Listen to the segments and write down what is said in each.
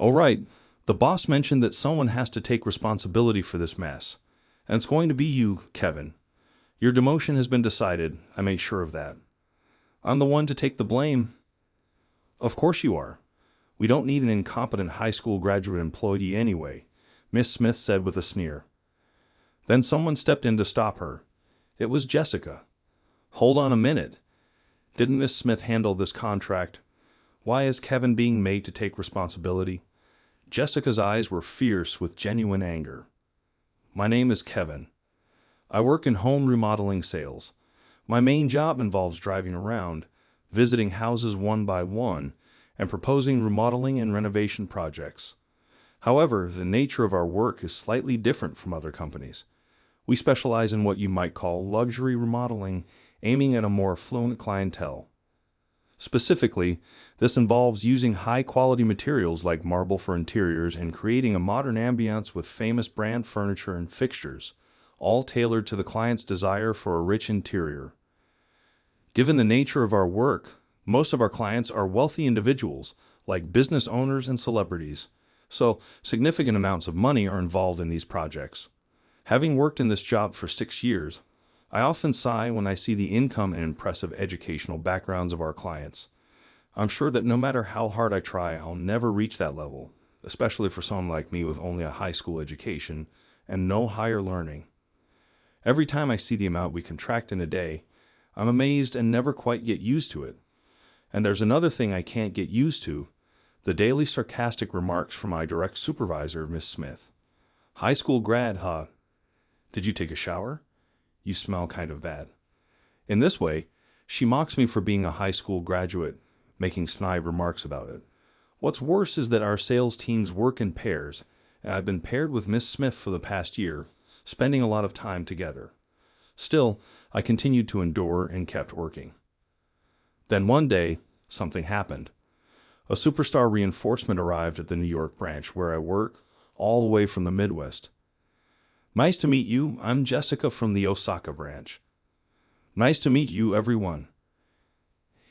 All right, the boss mentioned that someone has to take responsibility for this mess. And it's going to be you, Kevin. Your demotion has been decided, I made sure of that. I'm the one to take the blame. Of course you are. We don't need an incompetent high school graduate employee anyway, Miss Smith said with a sneer. Then someone stepped in to stop her. It was Jessica. Hold on a minute. Didn't Miss Smith handle this contract? Why is Kevin being made to take responsibility? Jessica's eyes were fierce with genuine anger. My name is Kevin. I work in home remodeling sales. My main job involves driving around, visiting houses one by one, and proposing remodeling and renovation projects. However, the nature of our work is slightly different from other companies. We specialize in what you might call luxury remodeling, aiming at a more affluent clientele. Specifically, this involves using high-quality materials like marble for interiors and creating a modern ambiance with famous brand furniture and fixtures, all tailored to the client's desire for a rich interior. Given the nature of our work, most of our clients are wealthy individuals, like business owners and celebrities, so significant amounts of money are involved in these projects. Having worked in this job for 6 years, I often sigh when I see the income and impressive educational backgrounds of our clients. I'm sure that no matter how hard I try, I'll never reach that level, especially for someone like me with only a high school education and no higher learning. Every time I see the amount we contract in a day, I'm amazed and never quite get used to it. And there's another thing I can't get used to, the daily sarcastic remarks from my direct supervisor, Miss Smith. High school grad, huh? Did you take a shower? You smell kind of bad. In this way, she mocks me for being a high school graduate, making snide remarks about it. What's worse is that our sales teams work in pairs, and I've been paired with Miss Smith for the past year, spending a lot of time together. Still, I continued to endure and kept working. Then one day, something happened. A superstar reinforcement arrived at the New York branch where I work, all the way from the Midwest. Nice to meet you. I'm Jessica from the Osaka branch. Nice to meet you, everyone.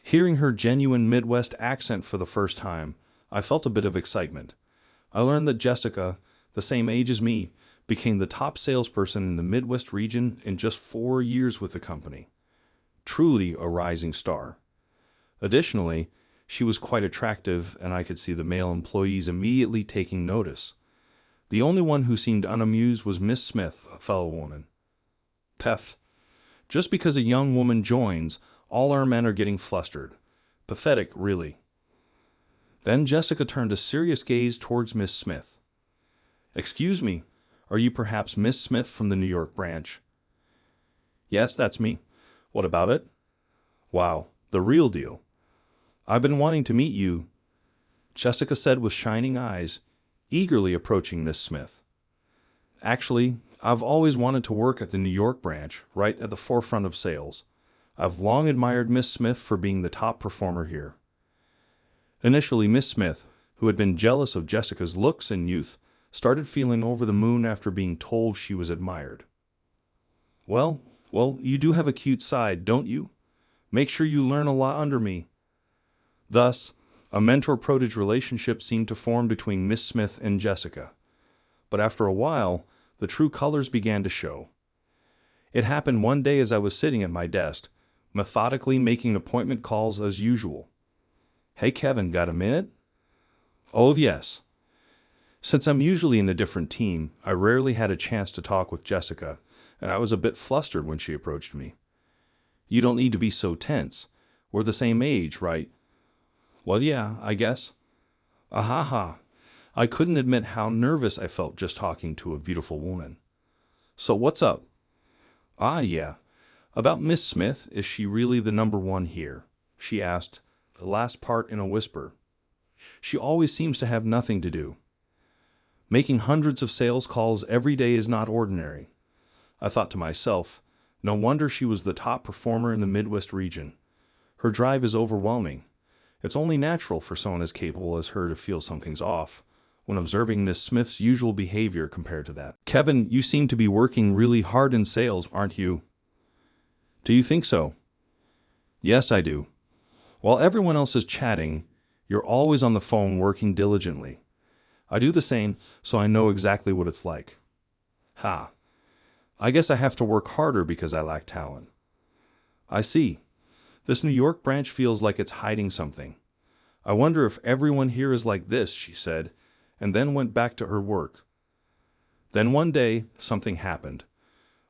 Hearing her genuine Midwest accent for the first time, I felt a bit of excitement. I learned that Jessica, the same age as me, became the top salesperson in the Midwest region in just 4 years with the company. Truly a rising star. Additionally, she was quite attractive, and I could see the male employees immediately taking notice. The only one who seemed unamused was Miss Smith, a fellow woman. Pef. Just because a young woman joins, all our men are getting flustered. Pathetic, really. Then Jessica turned a serious gaze towards Miss Smith. Excuse me, are you perhaps Miss Smith from the New York branch? Yes, that's me. What about it? Wow, the real deal. I've been wanting to meet you, Jessica said with shining eyes, eagerly approaching Miss Smith. Actually, I've always wanted to work at the New York branch, right at the forefront of sales. I've long admired Miss Smith for being the top performer here. Initially, Miss Smith, who had been jealous of Jessica's looks and youth, started feeling over the moon after being told she was admired. Well, you do have a cute side, don't you? Make sure you learn a lot under me. Thus, a mentor-protege relationship seemed to form between Miss Smith and Jessica. But after a while, the true colors began to show. It happened one day as I was sitting at my desk, methodically making appointment calls as usual. Hey Kevin, got a minute? Oh yes. Since I'm usually in a different team, I rarely had a chance to talk with Jessica, and I was a bit flustered when she approached me. You don't need to be so tense. We're the same age, right? Well, yeah, I guess. Ahaha. I couldn't admit how nervous I felt just talking to a beautiful woman. So what's up? Ah, yeah. About Miss Smith, is she really the number one here? She asked, the last part in a whisper. She always seems to have nothing to do. Making hundreds of sales calls every day is not ordinary. I thought to myself, no wonder she was the top performer in the Midwest region. Her drive is overwhelming. It's only natural for someone as capable as her to feel something's off when observing Miss Smith's usual behavior compared to that. Kevin, you seem to be working really hard in sales, aren't you? Do you think so? Yes, I do. While everyone else is chatting, you're always on the phone working diligently. I do the same, so I know exactly what it's like. Ha. I guess I have to work harder because I lack talent. I see. This New York branch feels like it's hiding something. I wonder if everyone here is like this, she said, and then went back to her work. Then one day, something happened.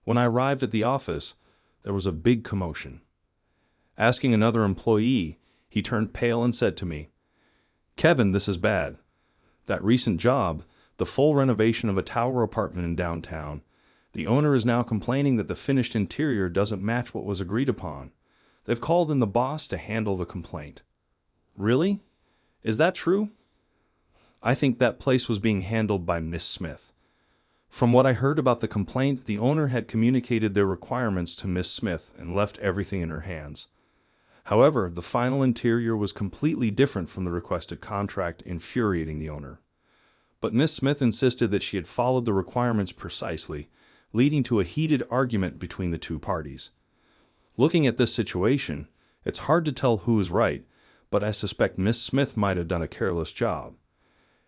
When I arrived at the office, there was a big commotion. Asking another employee, he turned pale and said to me, "Kevin, this is bad. That recent job, the full renovation of a tower apartment in downtown, the owner is now complaining that the finished interior doesn't match what was agreed upon. They've called in the boss to handle the complaint." Really? Is that true? I think that place was being handled by Miss Smith. From what I heard about the complaint, the owner had communicated their requirements to Miss Smith and left everything in her hands. However, the final interior was completely different from the requested contract, infuriating the owner. But Miss Smith insisted that she had followed the requirements precisely, leading to a heated argument between the two parties. Looking at this situation, it's hard to tell who is right, but I suspect Miss Smith might have done a careless job.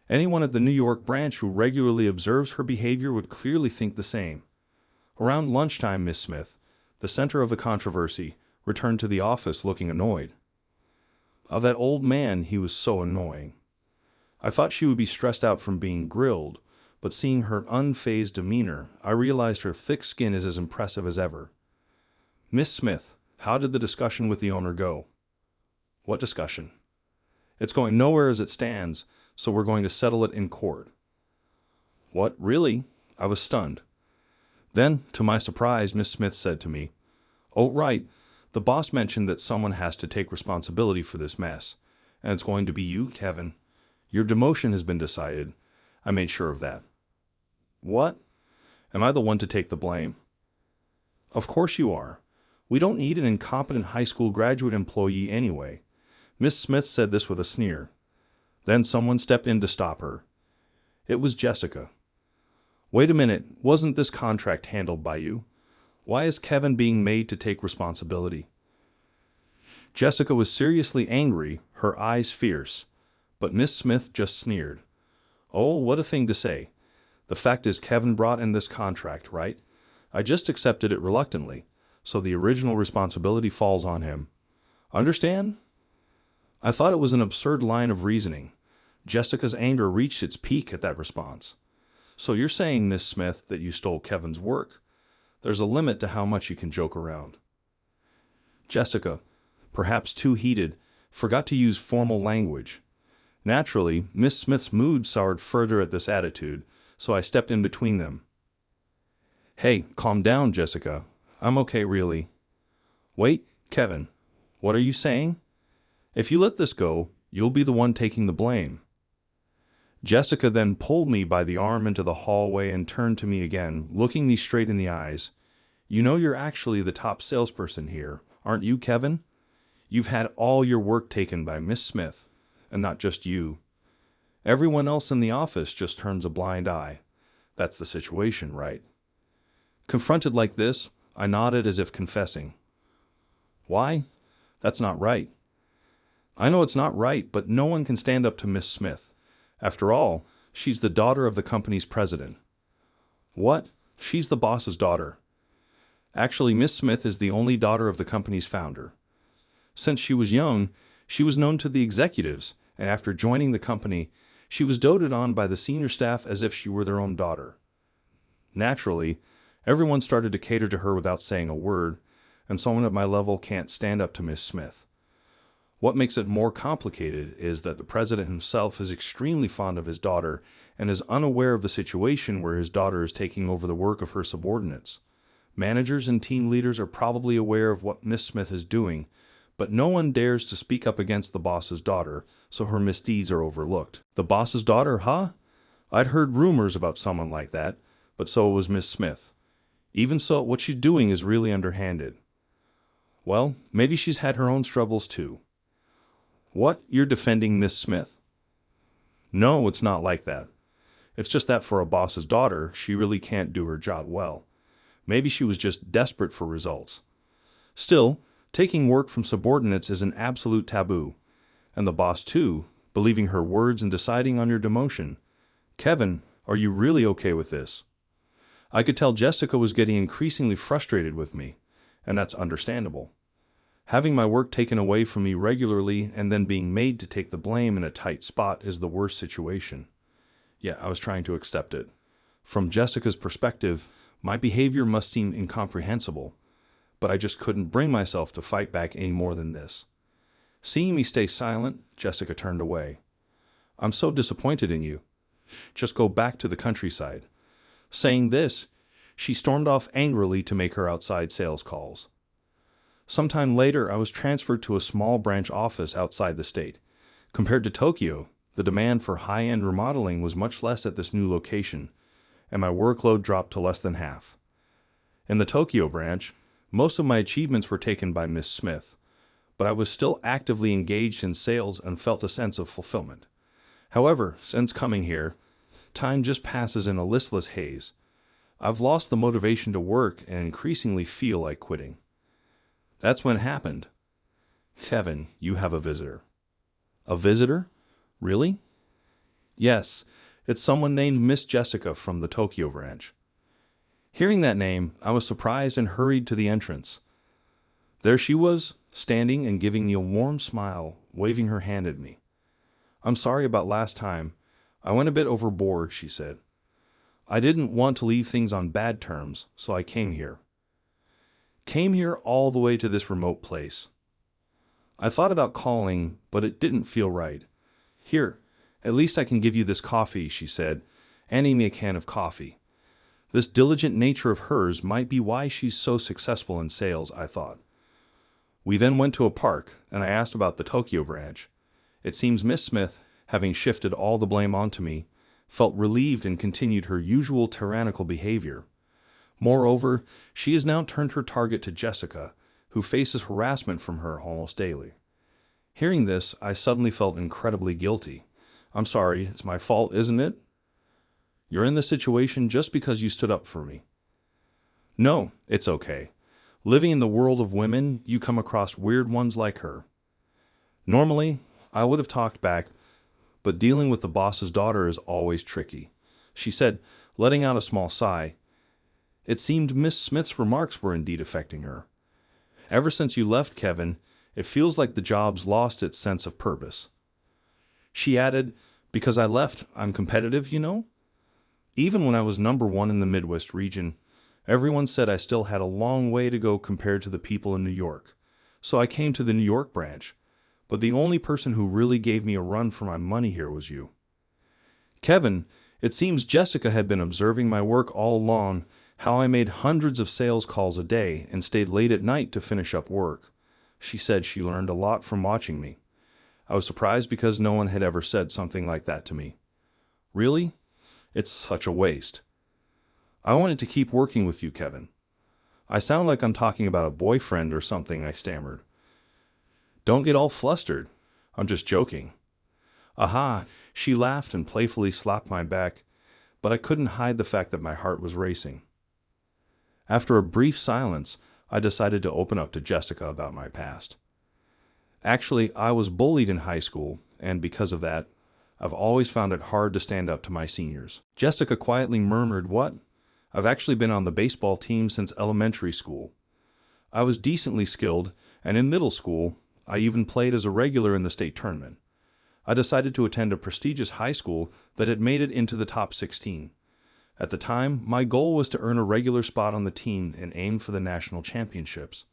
Anyone at the New York branch who regularly observes her behavior would clearly think the same. Around lunchtime, Miss Smith, the center of the controversy, returned to the office looking annoyed. Of that old man, he was so annoying. I thought she would be stressed out from being grilled, but seeing her unfazed demeanor, I realized her thick skin is as impressive as ever. "Miss Smith, how did the discussion with the owner go?" "What discussion?" "It's going nowhere as it stands, so we're going to settle it in court." "What, really?" I was stunned. Then, to my surprise, Miss Smith said to me, "Oh, right, the boss mentioned that someone has to take responsibility for this mess, and it's going to be you, Kevin. Your demotion has been decided. I made sure of that." "What? Am I the one to take the blame?" "Of course you are. We don't need an incompetent high school graduate employee anyway." Miss Smith said this with a sneer. Then someone stepped in to stop her. It was Jessica. "Wait a minute, wasn't this contract handled by you? Why is Kevin being made to take responsibility?" Jessica was seriously angry, her eyes fierce, but Miss Smith just sneered. "Oh, what a thing to say. The fact is Kevin brought in this contract, right? I just accepted it reluctantly, so the original responsibility falls on him. Understand?" I thought it was an absurd line of reasoning. Jessica's anger reached its peak at that response. "So you're saying, Miss Smith, that you stole Kevin's work? There's a limit to how much you can joke around." Jessica, perhaps too heated, forgot to use formal language. Naturally, Miss Smith's mood soured further at this attitude, so I stepped in between them. "Hey, calm down, Jessica. I'm okay, really." "Wait, Kevin, what are you saying? If you let this go, you'll be the one taking the blame." Jessica then pulled me by the arm into the hallway and turned to me again, looking me straight in the eyes. "You know you're actually the top salesperson here, aren't you, Kevin? You've had all your work taken by Miss Smith, and not just you. Everyone else in the office just turns a blind eye. That's the situation, right?" Confronted like this, I nodded as if confessing. "Why? That's not right." "I know it's not right, but no one can stand up to Miss Smith. After all, she's the daughter of the company's president." "What? She's the boss's daughter?" "Actually, Miss Smith is the only daughter of the company's founder. Since she was young, she was known to the executives, and after joining the company, she was doted on by the senior staff as if she were their own daughter. Naturally, everyone started to cater to her without saying a word, and someone at my level can't stand up to Miss Smith. What makes it more complicated is that the president himself is extremely fond of his daughter and is unaware of the situation where his daughter is taking over the work of her subordinates. Managers and team leaders are probably aware of what Miss Smith is doing, but no one dares to speak up against the boss's daughter, so her misdeeds are overlooked." "The boss's daughter, huh? I'd heard rumors about someone like that, but so was Miss Smith. Even so, what she's doing is really underhanded." "Well, maybe she's had her own struggles too." "What? You're defending Miss Smith?" "No, it's not like that. It's just that for a boss's daughter, she really can't do her job well. Maybe she was just desperate for results. Still, taking work from subordinates is an absolute taboo. And the boss too, believing her words and deciding on your demotion. Kevin, are you really okay with this? I could tell Jessica was getting increasingly frustrated with me, and that's understandable. Having my work taken away from me regularly and then being made to take the blame in a tight spot is the worst situation. Yet I was trying to accept it. From Jessica's perspective, my behavior must seem incomprehensible, but I just couldn't bring myself to fight back any more than this. Seeing me stay silent, Jessica turned away. I'm so disappointed in you. Just go back to the countryside. Saying this, she stormed off angrily to make her outside sales calls. Sometime later, I was transferred to a small branch office outside the state. Compared to Tokyo, the demand for high-end remodeling was much less at this new location, and my workload dropped to less than half. In the Tokyo branch, most of my achievements were taken by Miss Smith, but I was still actively engaged in sales and felt a sense of fulfillment. However, since coming here, time just passes in a listless haze. I've lost the motivation to work and increasingly feel like quitting. That's when it happened. Kevin, you have a visitor. A visitor? Really? Yes, it's someone named Miss Jessica from the Tokyo branch. Hearing that name, I was surprised and hurried to the entrance. There she was, standing and giving me a warm smile, waving her hand at me. I'm sorry about last time. I went a bit overboard, she said. I didn't want to leave things on bad terms, so I came here. Came here all the way to this remote place. I thought about calling, but it didn't feel right. Here, at least I can give you this coffee, she said, handing me a can of coffee. This diligent nature of hers might be why she's so successful in sales, I thought. We then went to a park, and I asked about the Tokyo branch. It seems Miss Smith, having shifted all the blame onto me, felt relieved and continued her usual tyrannical behavior. Moreover, she has now turned her target to Jessica, who faces harassment from her almost daily. Hearing this, I suddenly felt incredibly guilty. I'm sorry, it's my fault, isn't it? You're in this situation just because you stood up for me. No, it's okay. Living in the world of women, you come across weird ones like her. Normally, I would have talked back, but dealing with the boss's daughter is always tricky. She said, letting out a small sigh. It seemed Miss Smith's remarks were indeed affecting her. Ever since you left, Kevin, it feels like the job's lost its sense of purpose. She added, because I left, I'm competitive, you know? Even when I was #1 in the Midwest region, everyone said I still had a long way to go compared to the people in New York. So I came to the New York branch, but the only person who really gave me a run for my money here was you. Kevin, it seems Jessica had been observing my work all along, how I made hundreds of sales calls a day and stayed late at night to finish up work. She said she learned a lot from watching me. I was surprised because no one had ever said something like that to me. Really? It's such a waste. I wanted to keep working with you, Kevin. I sound like I'm talking about a boyfriend or something, I stammered. Don't get all flustered. I'm just joking. Aha, she laughed and playfully slapped my back, but I couldn't hide the fact that my heart was racing. After a brief silence, I decided to open up to Jessica about my past. Actually, I was bullied in high school, and because of that, I've always found it hard to stand up to my seniors. Jessica quietly murmured, "What? I've actually been on the baseball team since elementary school. I was decently skilled, and in middle school, I even played as a regular in the state tournament. I decided to attend a prestigious high school that had made it into the top 16. At the time, my goal was to earn a regular spot on the team and aim for the national championships.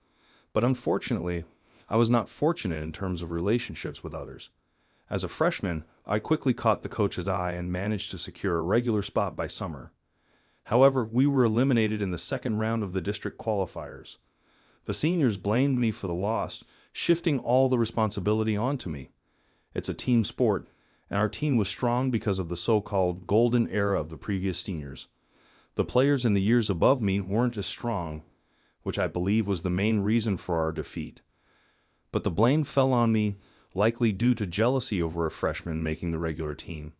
But unfortunately, I was not fortunate in terms of relationships with others. As a freshman, I quickly caught the coach's eye and managed to secure a regular spot by summer. However, we were eliminated in the second round of the district qualifiers. The seniors blamed me for the loss, shifting all the responsibility onto me. It's a team sport, and our team was strong because of the so-called golden era of the previous seniors. The players in the years above me weren't as strong, which I believe was the main reason for our defeat. But the blame fell on me, likely due to jealousy over a freshman making the regular team.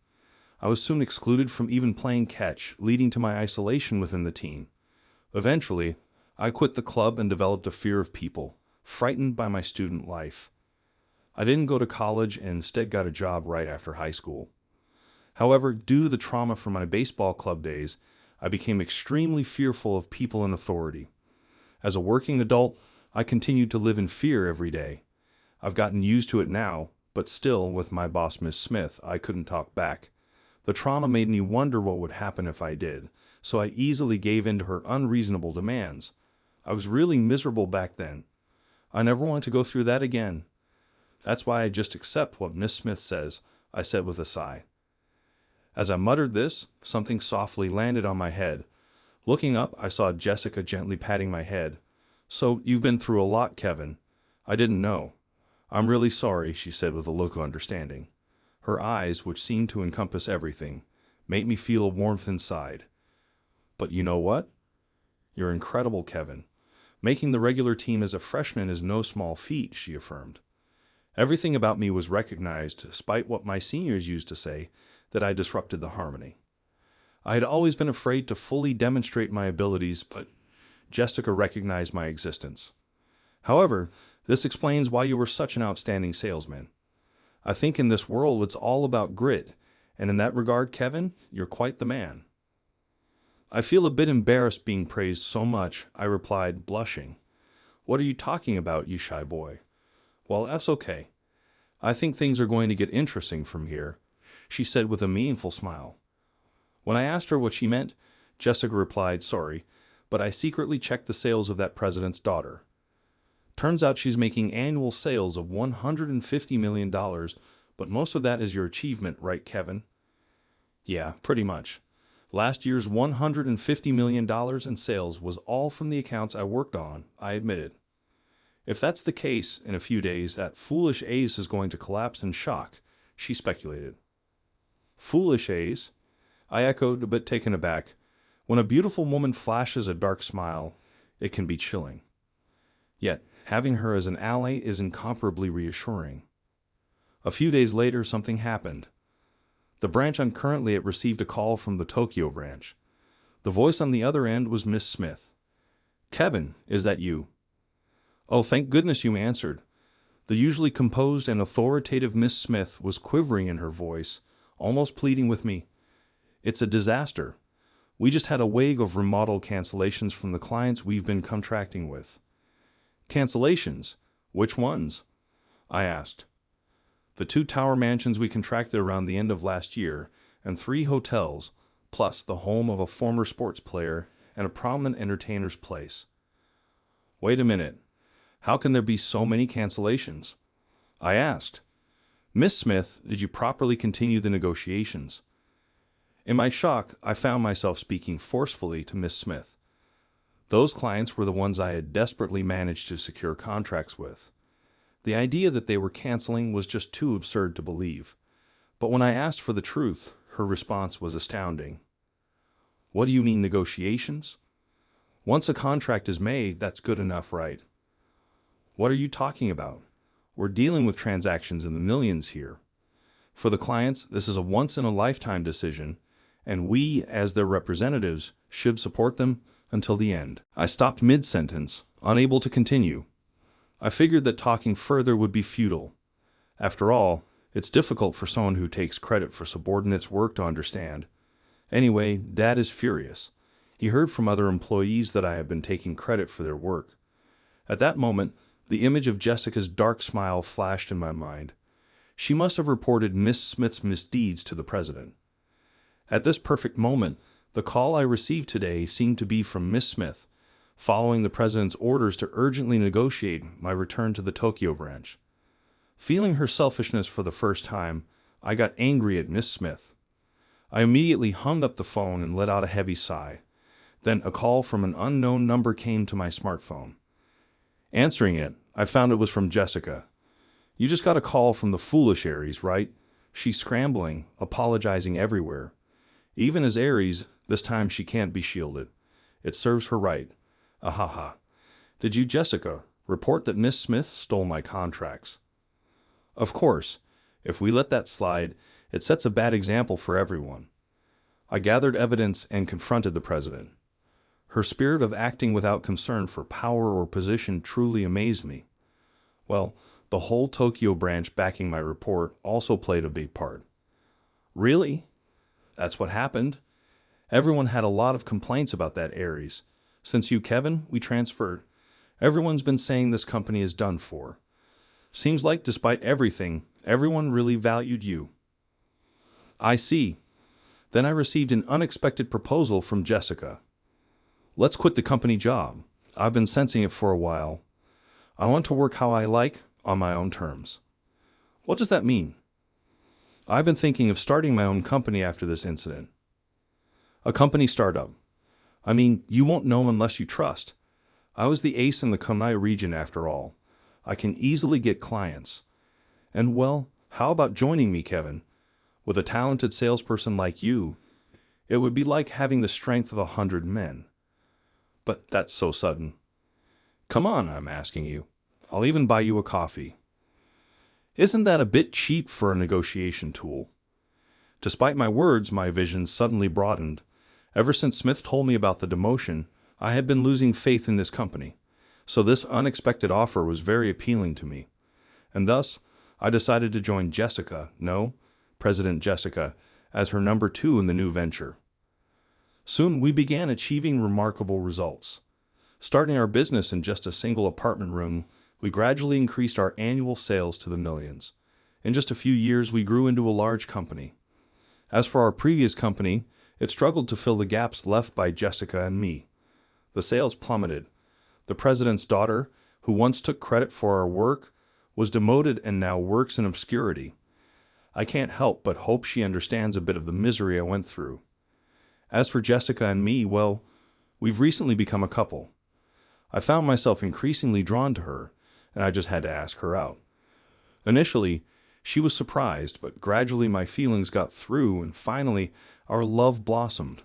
I was soon excluded from even playing catch, leading to my isolation within the team. Eventually, I quit the club and developed a fear of people, frightened by my student life. I didn't go to college and instead got a job right after high school. However, due to the trauma from my baseball club days, I became extremely fearful of people in authority. As a working adult, I continued to live in fear every day. I've gotten used to it now, but still, with my boss, Miss Smith, I couldn't talk back. The trauma made me wonder what would happen if I did, so I easily gave in to her unreasonable demands. I was really miserable back then. I never want to go through that again. That's why I just accept what Miss Smith says, I said with a sigh. As I muttered this, something softly landed on my head. Looking up, I saw Jessica gently patting my head. "So, you've been through a lot, Kevin. I didn't know." "I'm really sorry," she said with a look of understanding. Her eyes, which seemed to encompass everything, made me feel a warmth inside. "But you know what? You're incredible, Kevin. Making the regular team as a freshman is no small feat," she affirmed. Everything about me was recognized, despite what my seniors used to say, that I disrupted the harmony. I had always been afraid to fully demonstrate my abilities, but Jessica recognized my existence. "However, this explains why you were such an outstanding salesman. I think in this world it's all about grit, and in that regard, Kevin, you're quite the man." "I feel a bit embarrassed being praised so much," I replied, blushing. "What are you talking about, you shy boy?" "Well, that's okay. I think things are going to get interesting from here," she said with a meaningful smile. When I asked her what she meant, Jessica replied, "Sorry, but I secretly checked the sales of that president's daughter. Turns out she's making annual sales of $150 million, but most of that is your achievement, right, Kevin?" "Yeah, pretty much. Last year's $150 million in sales was all from the accounts I worked on," I admitted. "If that's the case, in a few days, that foolish Ace is going to collapse in shock," she speculated. "Foolish Ace?" I echoed, a bit taken aback. When a beautiful woman flashes a dark smile, it can be chilling. Yet, having her as an ally is incomparably reassuring. A few days later, something happened. The branch I'm currently at received a call from the Tokyo branch. The voice on the other end was Miss Smith. "Kevin, is that you?" "Oh, thank goodness you answered." The usually composed and authoritative Miss Smith was quivering in her voice, almost pleading with me. "It's a disaster. We just had a wave of remodel cancellations from the clients we've been contracting with." "Cancellations? Which ones?" I asked. "The 2 tower mansions we contracted around the end of last year, and 3 hotels, plus the home of a former sports player and a prominent entertainer's place." "Wait a minute. How can there be so many cancellations?" I asked. "Miss Smith, did you properly continue the negotiations?" In my shock, I found myself speaking forcefully to Miss Smith. Those clients were the ones I had desperately managed to secure contracts with. The idea that they were canceling was just too absurd to believe. But when I asked for the truth, her response was astounding. "What do you mean negotiations? Once a contract is made, that's good enough, right?" "What are you talking about? We're dealing with transactions in the millions here. For the clients, this is a once-in-a-lifetime decision, and we, as their representatives, should support them until the end." I stopped mid-sentence, unable to continue. I figured that talking further would be futile. After all, it's difficult for someone who takes credit for subordinates' work to understand. Anyway, Dad is furious. He heard from other employees that I have been taking credit for their work. At that moment, the image of Jessica's dark smile flashed in my mind. She must have reported Miss Smith's misdeeds to the president. At this perfect moment, the call I received today seemed to be from Miss Smith, following the president's orders to urgently negotiate my return to the Tokyo branch. Feeling her selfishness for the first time, I got angry at Miss Smith. I immediately hung up the phone and let out a heavy sigh. Then a call from an unknown number came to my smartphone. Answering it, I found it was from Jessica. "You just got a call from the foolish Aries, right?" She's scrambling, apologizing everywhere. Even as Aries, this time she can't be shielded. It serves her right. Ahaha. "Did you, Jessica, report that Miss Smith stole my contracts?" Of course, if we let that slide, it sets a bad example for everyone. I gathered evidence and confronted the president. Her spirit of acting without concern for power or position truly amazed me. Well, the whole Tokyo branch backing my report also played a big part. "Really? That's what happened. Everyone had a lot of complaints about that Aries. Since you, Kevin, we transferred. Everyone's been saying this company is done for. Seems like despite everything, everyone really valued you. I see. Then I received an unexpected proposal from Jessica. Let's quit the company job. I've been sensing it for a while. I want to work how I like, on my own terms. What does that mean? I've been thinking of starting my own company after this incident. A company startup. I mean, you won't know unless you trust. I was the ace in the Kunai region after all. I can easily get clients. And well, how about joining me, Kevin? With a talented salesperson like you, it would be like having the strength of 100 men. But that's so sudden. Come on, I'm asking you. I'll even buy you a coffee. Isn't that a bit cheap for a negotiation tool? Despite my words, my vision suddenly broadened. Ever since Smith told me about the demotion, I had been losing faith in this company. So this unexpected offer was very appealing to me. And thus, I decided to join President Jessica, as her number 2 in the new venture. Soon we began achieving remarkable results. Starting our business in just a single apartment room, we gradually increased our annual sales to the millions. In just a few years, we grew into a large company. As for our previous company, it struggled to fill the gaps left by Jessica and me. The sales plummeted. The president's daughter, who once took credit for our work, was demoted and now works in obscurity. I can't help but hope she understands a bit of the misery I went through. As for Jessica and me, well, we've recently become a couple. I found myself increasingly drawn to her, and I just had to ask her out. Initially, she was surprised, but gradually my feelings got through, and finally, our love blossomed.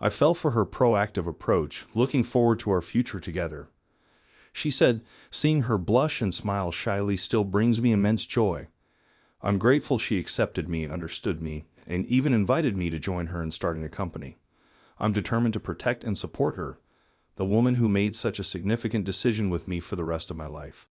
I fell for her proactive approach, looking forward to our future together. She said, seeing her blush and smile shyly still brings me immense joy. I'm grateful she accepted me, understood me, and even invited me to join her in starting a company. I'm determined to protect and support her, the woman who made such a significant decision with me for the rest of my life.